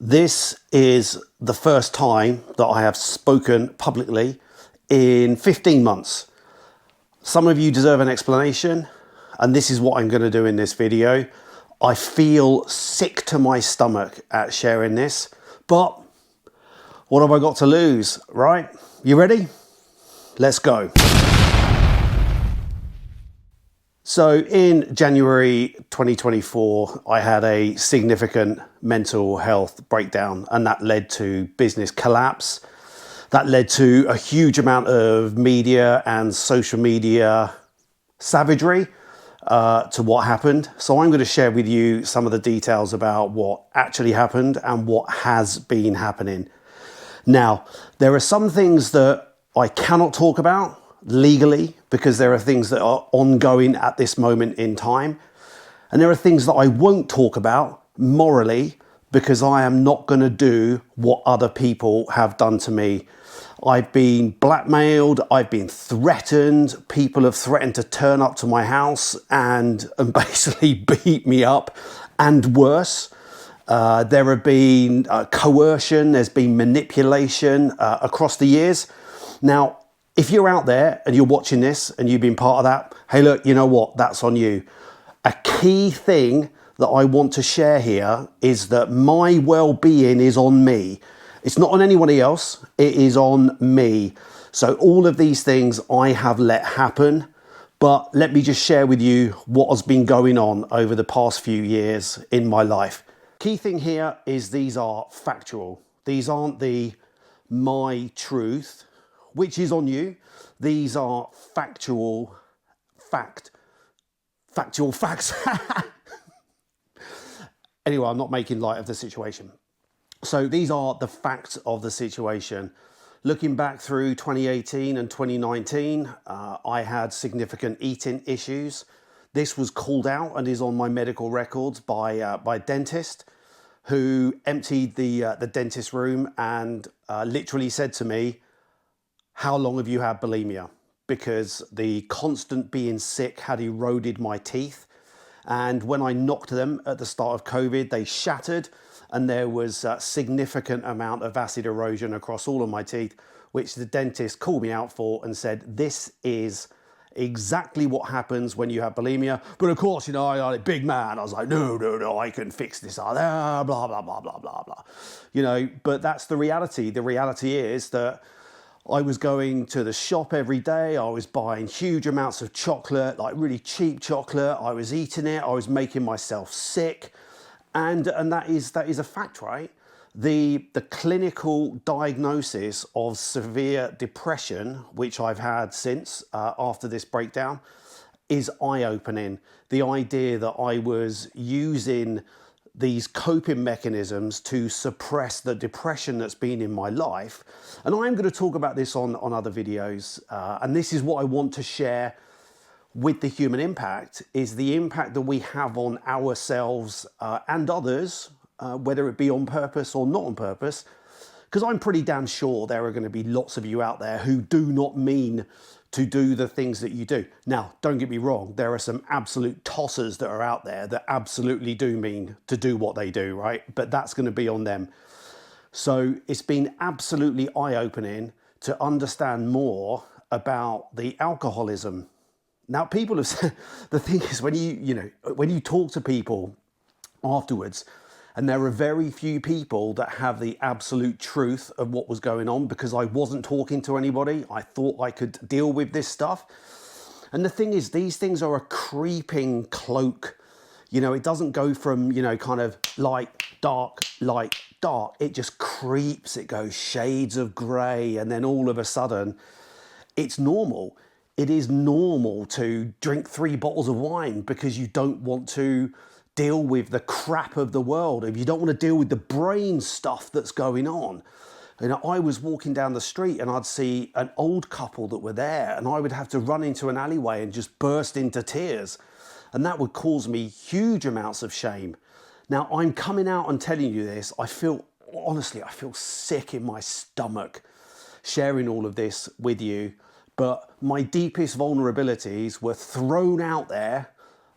This is the first time that I have spoken publicly in 15 months. Some of you deserve an explanation, and this is what I'm going to do in this video. I feel sick to my stomach at sharing this, but what have I got to lose, right? You ready? Let's go. So in January 2024, I had a significant mental health breakdown, and that led to business collapse. That led to a huge amount of media and social media savagery to what happened. So I'm going to share with you some of the details about what actually happened and what has been happening. Now, there are some things that I cannot talk about legally because there are things that are ongoing at this moment in time. And there are things that I won't talk about morally because I am not going to do what other people have done to me. I've been blackmailed, I've been threatened, people have threatened to turn up to my house and basically beat me up, and worse. There have been coercion, there's been manipulation across the years. Now, if you're out there and you're watching this and you've been part of that, hey, look, you know what? That's on you. A key thing that I want to share here is that my well-being is on me. It's not on anybody else. It is on me. So all of these things I have let happen, but let me just share with you what has been going on over the past few years in my life. Key thing here is these are factual. These aren't the my truth, which is on you. These are factual facts. Anyway, I'm not making light of the situation. So these are the facts of the situation. Looking back through 2018 and 2019, I had significant eating issues. This was called out and is on my medical records by a dentist who emptied the dentist room and literally said to me, "How long have you had bulimia?" Because the constant being sick had eroded my teeth. And when I knocked them at the start of COVID, they shattered and there was a significant amount of acid erosion across all of my teeth, which the dentist called me out for and said, "This is exactly what happens when you have bulimia." But of course, you know, I'm a big man. I was like, no, I can fix this. Blah, blah, blah, blah, blah, blah. You know, but that's the reality. The reality is that I was going to the shop every day. I was buying huge amounts of chocolate, like really cheap chocolate. I was eating it. I was making myself sick. And that is a fact, right? The clinical diagnosis of severe depression, which I've had since after this breakdown, is eye-opening. The idea that I was using these coping mechanisms to suppress the depression that's been in my life. And I'm going to talk about this on other videos. And this is what I want to share with the human impact, is the impact that we have on ourselves and others, whether it be on purpose or not on purpose. Because I'm pretty damn sure there are going to be lots of you out there who do not mean to do the things that you do. Now, don't get me wrong, there are some absolute tossers that are out there that absolutely do mean to do what they do, right? But that's going to be on them. So it's been absolutely eye-opening to understand more about the alcoholism. Now, people have said, the thing is, when you talk to people afterwards, and there are very few people that have the absolute truth of what was going on, because I wasn't talking to anybody. I thought I could deal with this stuff. And the thing is, these things are a creeping cloak. You know, it doesn't go from, you know, kind of light, dark. It just creeps. It goes shades of grey. And then all of a sudden, it's normal. It is normal to drink 3 bottles of wine because you don't want to deal with the crap of the world, if you don't want to deal with the brain stuff that's going on. You know, I was walking down the street and I'd see an old couple that were there, and I would have to run into an alleyway and just burst into tears. And that would cause me huge amounts of shame. Now, I'm coming out and telling you this. Honestly, I feel sick in my stomach sharing all of this with you. But my deepest vulnerabilities were thrown out there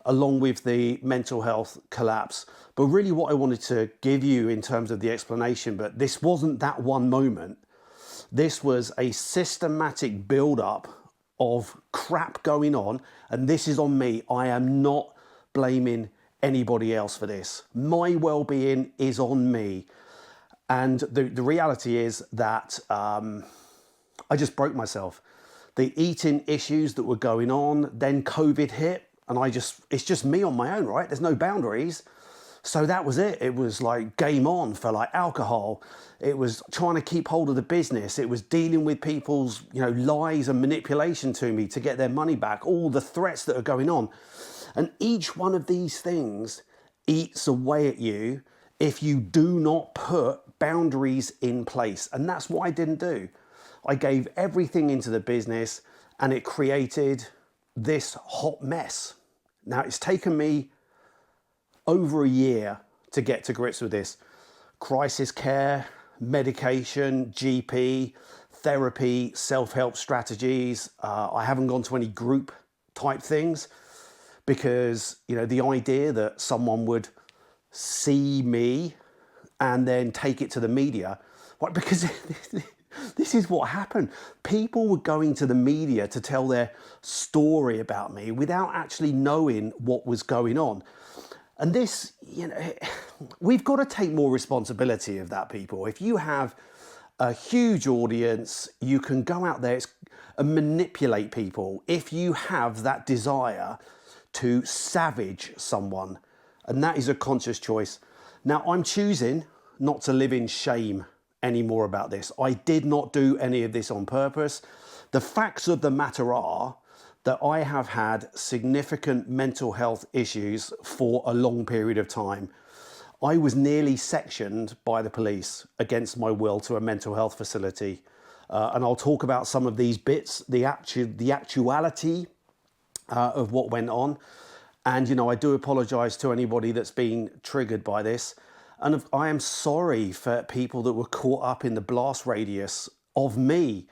along with the mental health collapse. But really what I wanted to give you in terms of the explanation, but this wasn't that one moment. This was a systematic build-up of crap going on, and this is on me. I am not blaming anybody else for this. My well-being is on me. And the reality is that I just broke myself. The eating issues that were going on, then COVID hit, and it's just me on my own, right? There's no boundaries. So that was it. It was like game on for like alcohol. It was trying to keep hold of the business. It was dealing with people's, lies and manipulation to me to get their money back, all the threats that are going on. And each one of these things eats away at you if you do not put boundaries in place. And that's what I didn't do. I gave everything into the business and it created this hot mess. Now it's taken me over a year to get to grips with this. Crisis care, medication, GP, therapy, self-help strategies. I haven't gone to any group type things because, the idea that someone would see me and then take it to the media, because this is what happened. People were going to the media to tell their story about me without actually knowing what was going on. And this, we've got to take more responsibility of that, people. If you have a huge audience, you can go out there and manipulate people if you have that desire to savage someone. And that is a conscious choice. Now, I'm choosing not to live in shame anymore about this. I did not do any of this on purpose. The facts of the matter are that I have had significant mental health issues for a long period of time. I was nearly sectioned by the police against my will to a mental health facility. And I'll talk about some of these bits, the actuality of what went on. And, I do apologize to anybody that's been triggered by this. And I am sorry for people that were caught up in the blast radius of me.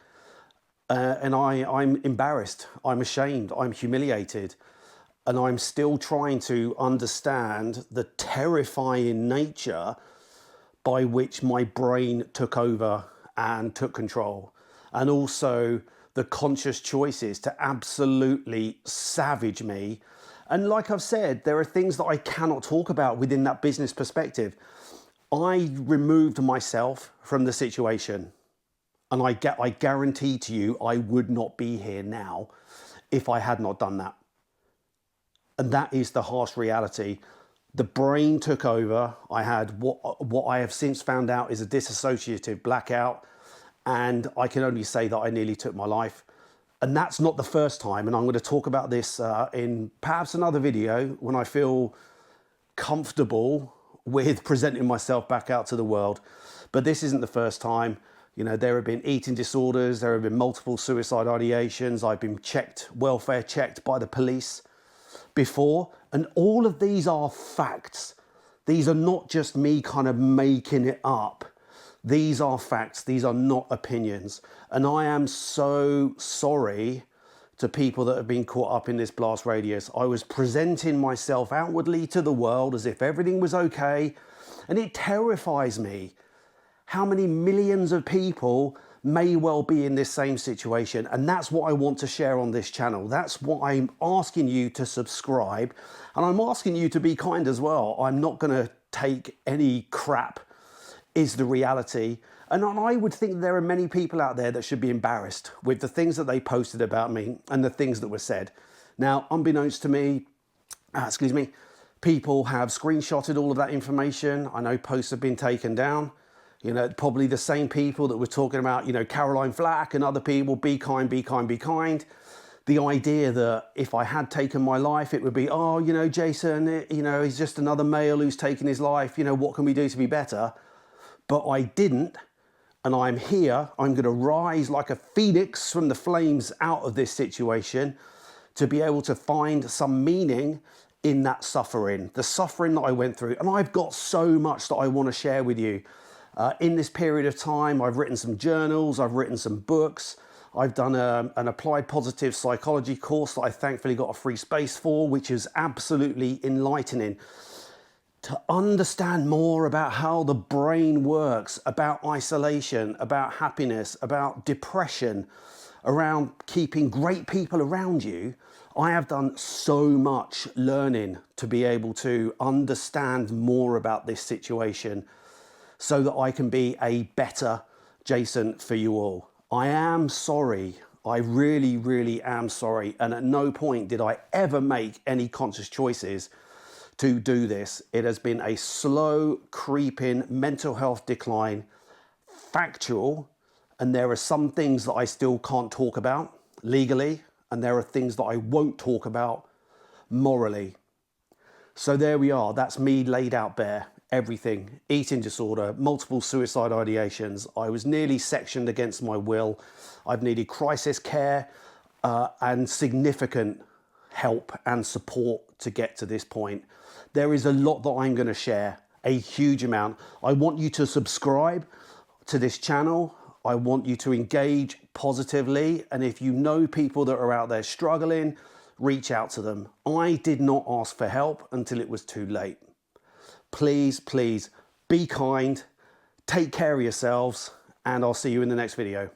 And I'm embarrassed, I'm ashamed, I'm humiliated, and I'm still trying to understand the terrifying nature by which my brain took over and took control, and also the conscious choices to absolutely savage me. And like I've said, there are things that I cannot talk about within that business perspective. I removed myself from the situation. And I guarantee to you, I would not be here now if I had not done that. And that is the harsh reality. The brain took over. I had what I have since found out is a dissociative blackout. And I can only say that I nearly took my life. And that's not the first time. And I'm going to talk about this in perhaps another video when I feel comfortable with presenting myself back out to the world. But this isn't the first time. There have been eating disorders, there have been multiple suicide ideations, I've been welfare checked by the police before, and all of these are facts. These are not just me kind of making it up. These are facts, these are not opinions. And I am so sorry to people that have been caught up in this blast radius. I was presenting myself outwardly to the world as if everything was okay, and it terrifies me how many millions of people may well be in this same situation. And that's what I want to share on this channel. That's what I'm asking you to subscribe. And I'm asking you to be kind as well. I'm not going to take any crap, is the reality. And I would think there are many people out there that should be embarrassed with the things that they posted about me and the things that were said. Now, unbeknownst to me, people have screenshotted all of that information. I know posts have been taken down. Probably the same people that were talking about, Caroline Flack and other people, be kind, be kind, be kind. The idea that if I had taken my life, it would be, Jason, he's just another male who's taken his life. What can we do to be better? But I didn't. And I'm here. I'm going to rise like a phoenix from the flames out of this situation to be able to find some meaning in that suffering, the suffering that I went through. And I've got so much that I want to share with you. In this period of time, I've written some journals, I've written some books, I've done an applied positive psychology course that I thankfully got a free space for, which is absolutely enlightening. To understand more about how the brain works, about isolation, about happiness, about depression, around keeping great people around you, I have done so much learning to be able to understand more about this situation so that I can be a better Jason for you all. I am sorry. I really, really am sorry. And at no point did I ever make any conscious choices to do this. It has been a slow, creeping mental health decline, factual, and there are some things that I still can't talk about legally, and there are things that I won't talk about morally. So there we are. That's me laid out bare. Everything. Eating disorder, multiple suicide ideations. I was nearly sectioned against my will. I've needed crisis care and significant help and support to get to this point. There is a lot that I'm going to share, a huge amount. I want you to subscribe to this channel. I want you to engage positively. And if you know people that are out there struggling, reach out to them. I did not ask for help until it was too late. Please, please be kind, take care of yourselves, and I'll see you in the next video.